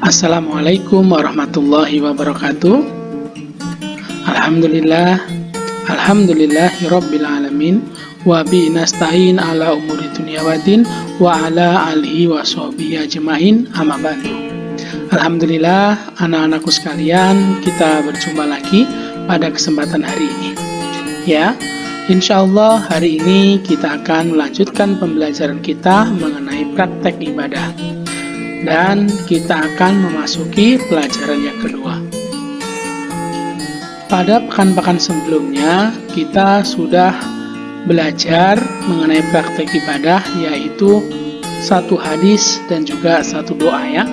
Assalamualaikum warahmatullahi wabarakatuh. Alhamdulillahirabbil alamin wa bi nasta'in ala umuri dunya waddin wa ala alihi washabihi ajmain amma ba'du. Alhamdulillah, anak-anakku sekalian, kita berjumpa lagi pada kesempatan hari ini. Ya, insyaallah hari ini kita akan melanjutkan pembelajaran kita mengenai praktek ibadah. Dan kita akan memasuki pelajaran yang kedua. Pada pekan-pekan sebelumnya, kita sudah belajar mengenai praktek ibadah, yaitu satu hadis dan juga satu doa ya.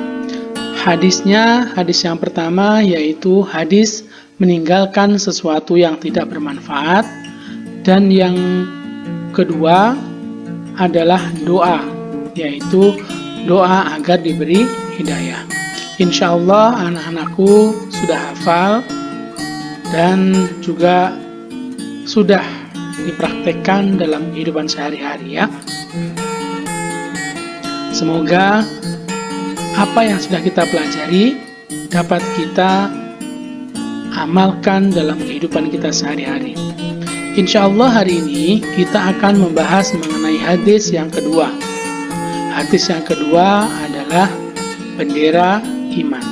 Hadisnya, hadis yang pertama yaitu hadis meninggalkan sesuatu yang tidak bermanfaat, dan yang kedua adalah doa, yaitu doa agar diberi hidayah. Insya Allah anak-anakku sudah hafal dan juga sudah dipraktekkan dalam kehidupan sehari-hari ya. Semoga apa yang sudah kita pelajari dapat kita amalkan dalam kehidupan kita sehari-hari. Insya Allah hari ini kita akan membahas mengenai hadis yang kedua. Hadis yang kedua adalah bendera iman.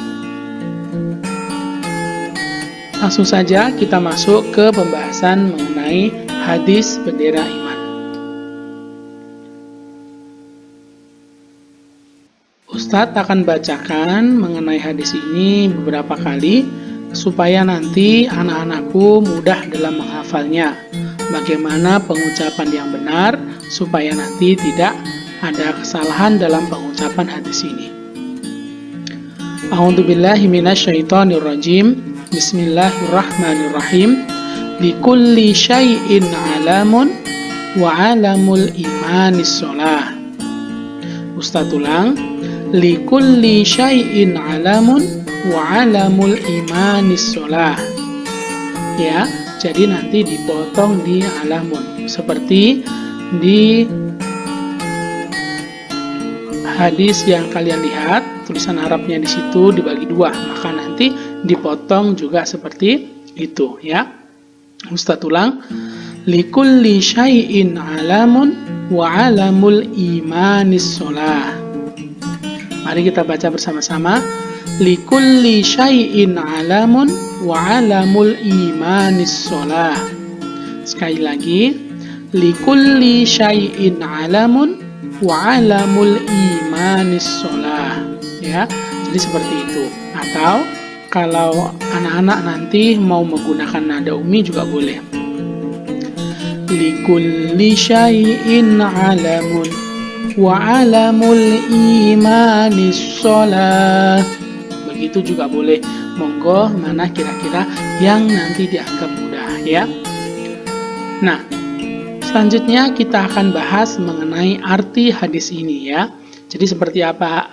Langsung saja kita masuk ke pembahasan mengenai hadis bendera iman. Ustadz akan bacakan mengenai hadis ini beberapa kali supaya nanti anak-anakku mudah dalam menghafalnya. Bagaimana pengucapan yang benar supaya nanti tidak ada kesalahan dalam pengucapan hadis ini. A'udzubillahi minasyaitonirrajim. Bismillahirrahmanirrahim. Likulli syai'in 'alamun wa 'alamul imanis shalah. Ustaz ulang. Likulli syai'in 'alamun wa 'alamul imanis shalah. Ya, jadi nanti dipotong di alamun seperti di hadis yang kalian lihat, tulisan Arabnya di situ dibagi dua, maka nanti dipotong juga seperti itu ya. Ustaz ulang. Likulli syai'in 'alamun wa 'alamul imanis shalah. Mari kita baca bersama-sama. Likulli syai'in 'alamun wa 'alamul imanis shalah. Sekali lagi. Likulli syai'in 'alamun wa 'alamul imanis shalah. Ya, jadi seperti itu. Atau kalau anak-anak nanti mau menggunakan nada umi juga boleh. Likulli syai'in 'alamun wa 'alamul imanis shalah. Begitu juga boleh. Monggo mana kira-kira yang nanti dianggap mudah ya. Nah, selanjutnya kita akan bahas mengenai arti hadis ini ya. Jadi seperti apa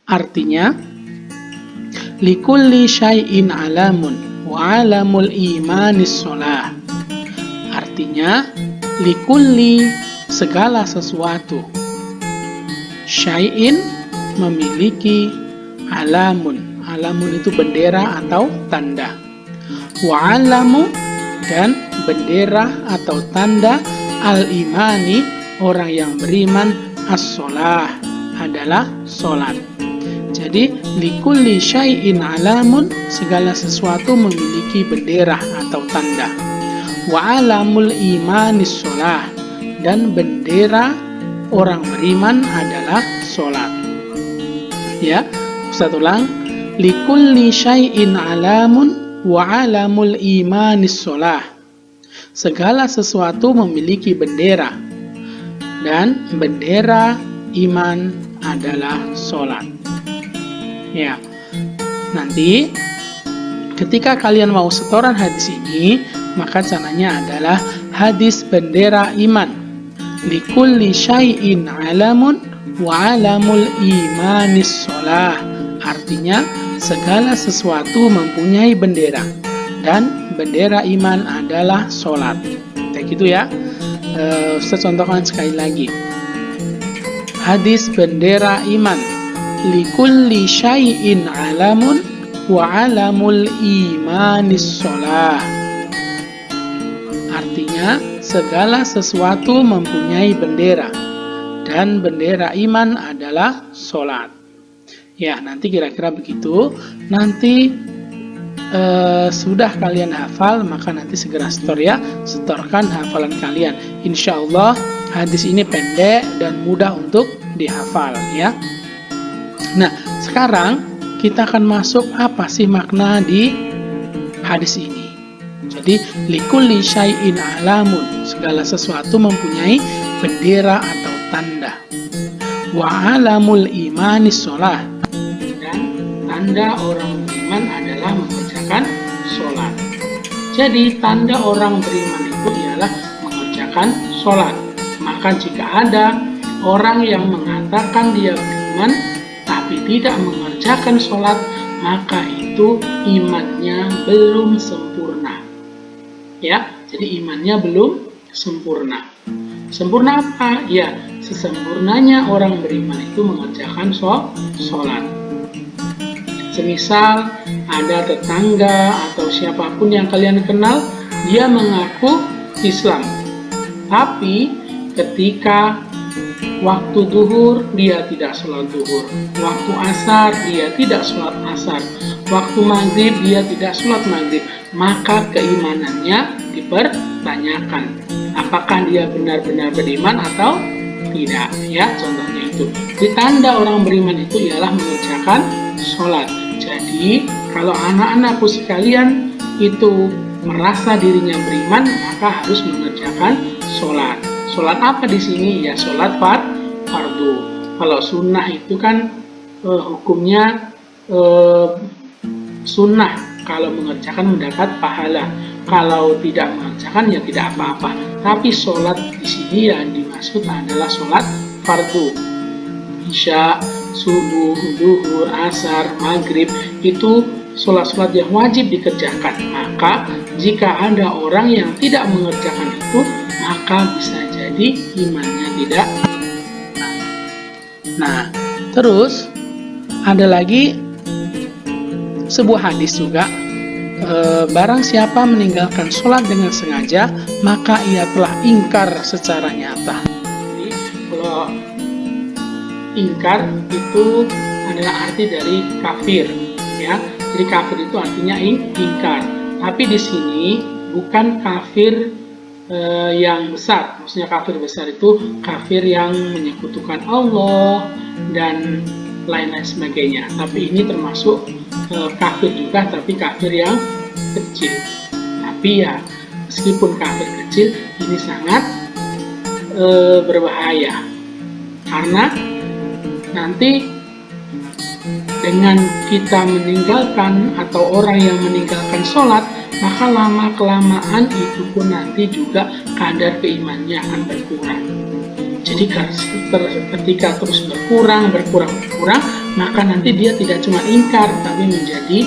artinya? Likulli syai'in 'alamun wa 'alamul imanis shalah. Artinya likulli segala sesuatu. Syai'in memiliki, alamun. Alamun itu bendera atau tanda. Wa 'alamu dan bendera atau tanda al-imani, orang yang beriman, as-shalah adalah sholat. Jadi likulli syai'in 'alamun, segala sesuatu memiliki bendera atau tanda. Wa 'alamul imanis shalah, dan bendera orang beriman adalah sholat. Ya, Ustaz ulang. Likulli syai'in 'alamun wa 'alamul imanis shalah. Segala sesuatu memiliki bendera, dan bendera iman adalah sholat. Ya, nanti ketika kalian mau setoran hadis ini, maka caranya adalah hadis bendera iman. Likulli syai'in 'alamun wa 'alamul imanis shalah. Artinya segala sesuatu mempunyai bendera, dan bendera iman adalah sholat. Kayak gitu ya. Ustaz contohkan sekali lagi. Hadis bendera iman. likulli syai'in alamun wa alamul imanis sholah. Artinya, segala sesuatu mempunyai bendera, dan bendera iman adalah sholat. Ya, nanti kira-kira begitu. Nanti sudah kalian hafal, maka nanti segera setorkan hafalan kalian. Insya Allah hadis ini pendek dan mudah untuk dihafal ya. Nah, sekarang kita akan masuk apa sih makna di hadis ini. Jadi, likulli syai'in alamun, segala sesuatu mempunyai bendera atau tanda. Wa alamul imanis sholah, dan tanda orang beriman adalah mengerjakan sholat. Jadi tanda orang beriman itu ialah mengerjakan sholat. Maka jika ada orang yang mengatakan dia beriman tapi tidak mengerjakan sholat, maka itu imannya belum sempurna. Ya, jadi imannya belum sempurna. Sempurna apa? Ya, sesempurnanya orang beriman itu mengerjakan sholat. Semisal ada tetangga atau siapapun yang kalian kenal, dia mengaku Islam, tapi ketika waktu duhur dia tidak sholat duhur, waktu asar dia tidak sholat asar, waktu maghrib dia tidak sholat maghrib, maka keimanannya dipertanyakan. Apakah dia benar-benar beriman atau tidak? Ya, contohnya itu. Di tanda orang beriman itu ialah mengerjakan sholat. Jadi, kalau anak-anakku sekalian itu merasa dirinya beriman, maka harus mengerjakan sholat. Sholat apa di sini? Ya, sholat fardu. Kalau sunnah itu kan hukumnya sunnah. Kalau mengerjakan mendapat pahala. Kalau tidak mengerjakan ya tidak apa-apa. Tapi sholat di sini yang dimaksud adalah sholat fardu. Isya, subuh, duhur, asar, maghrib, itu sholat-sholat yang wajib dikerjakan. Maka jika ada orang yang tidak mengerjakan itu, maka bisa jadi imannya tidak. Nah, terus ada lagi sebuah hadis juga, barang siapa meninggalkan sholat dengan sengaja, maka ia telah ingkar secara nyata. Jadi kalau ingkar itu adalah arti dari kafir, ya. Jadi kafir itu artinya ingkar. Tapi di sini bukan kafir yang besar. Maksudnya kafir besar itu kafir yang menyekutukan Allah dan lain-lain sebagainya. Tapi ini termasuk kafir juga, tapi kafir yang kecil. Tapi ya meskipun kafir kecil, ini sangat berbahaya, karena nanti dengan kita meninggalkan atau orang yang meninggalkan sholat, maka lama-kelamaan itu pun nanti juga kadar keimannya akan berkurang. Jadi ketika terus berkurang, maka nanti dia tidak cuma ingkar, tapi menjadi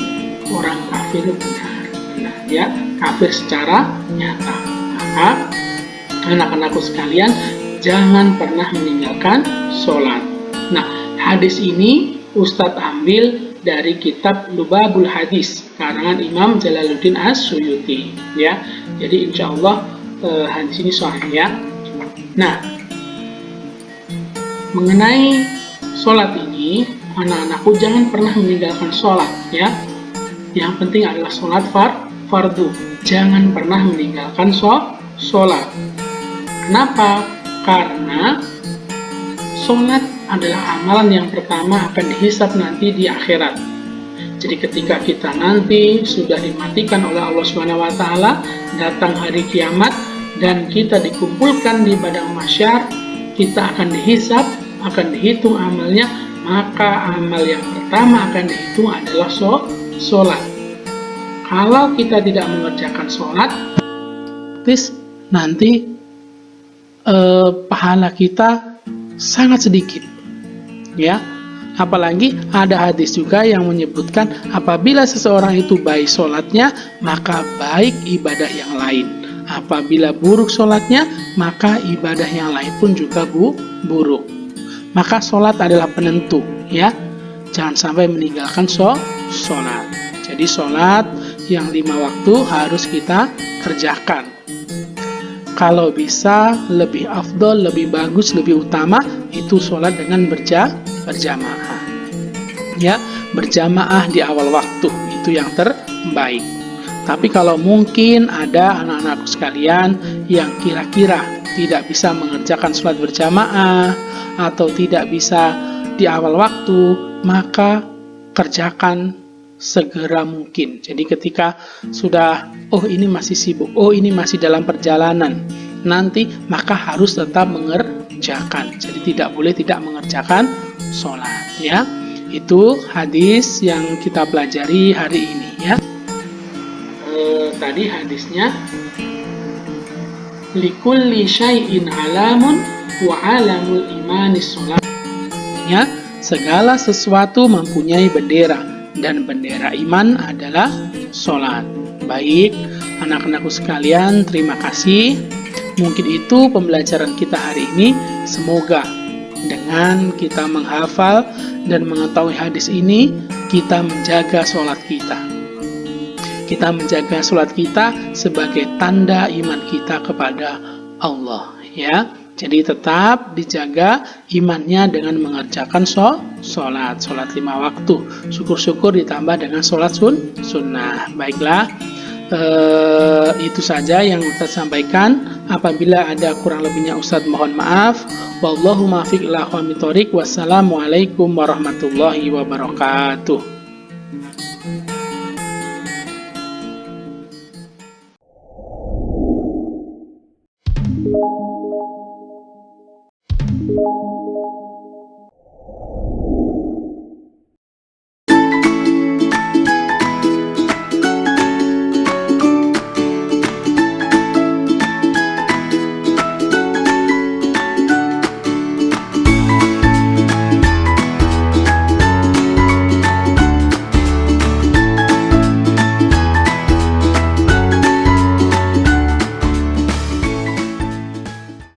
orang kafir benar, ya, kafir secara nyata. Maka anak-anakku sekalian, jangan pernah meninggalkan sholat. Nah, hadis ini Ustadz ambil dari kitab Lubabul Hadis karangan Imam Jalaluddin As-Suyuti, ya. Jadi insya Allah hadis ini sahih, ya. Nah, mengenai sholat ini, anak-anakku jangan pernah meninggalkan sholat, ya. Yang penting adalah sholat fardu. Jangan pernah meninggalkan sholat. Kenapa? Karena sholat adalah amalan yang pertama akan dihisab nanti di akhirat. Jadi ketika kita nanti sudah dimatikan oleh Allah SWT, datang hari kiamat dan kita dikumpulkan di padang mahsyar, kita akan dihisab, akan dihitung amalnya, maka amal yang pertama akan dihitung adalah sholat. Kalau kita tidak mengerjakan sholat, nanti pahala kita sangat sedikit, ya. Apalagi ada hadis juga yang menyebutkan apabila seseorang itu baik sholatnya, maka baik ibadah yang lain. Apabila buruk sholatnya, maka ibadah yang lain pun juga buruk. Maka sholat adalah penentu, ya. jangan sampai meninggalkan sholat. Jadi sholat yang 5 waktu harus kita kerjakan. Kalau bisa lebih afdol, lebih bagus, lebih utama itu sholat dengan berjamaah. Ya, berjamaah di awal waktu itu yang terbaik. Tapi kalau mungkin ada anak-anakku sekalian yang kira-kira tidak bisa mengerjakan sholat berjamaah atau tidak bisa di awal waktu, maka kerjakan segera mungkin. Jadi ketika sudah, oh ini masih sibuk, oh ini masih dalam perjalanan, nanti maka harus tetap mengerjakan. Jadi tidak boleh tidak mengerjakan sholat, ya. Itu hadis yang kita pelajari hari ini, ya. Tadi hadisnya likulli syai'in alamun wa alamul imani sholat. Ya, segala sesuatu mempunyai bendera dan bendera iman adalah sholat. Baik, anak-anakku sekalian, terima kasih. Mungkin itu pembelajaran kita hari ini. Semoga dengan kita menghafal dan mengetahui hadis ini, kita menjaga sholat kita. Kita menjaga sholat kita sebagai tanda iman kita kepada Allah, ya. Jadi tetap dijaga imannya dengan mengerjakan sholat 5 waktu. Syukur-syukur ditambah dengan sholat sunnah. Baiklah, itu saja yang Ustaz sampaikan. Apabila ada kurang lebihnya Ustaz mohon maaf. Wallahu muwaffiq ila aqwamit thoriq. Wassalamualaikum warahmatullahi wabarakatuh.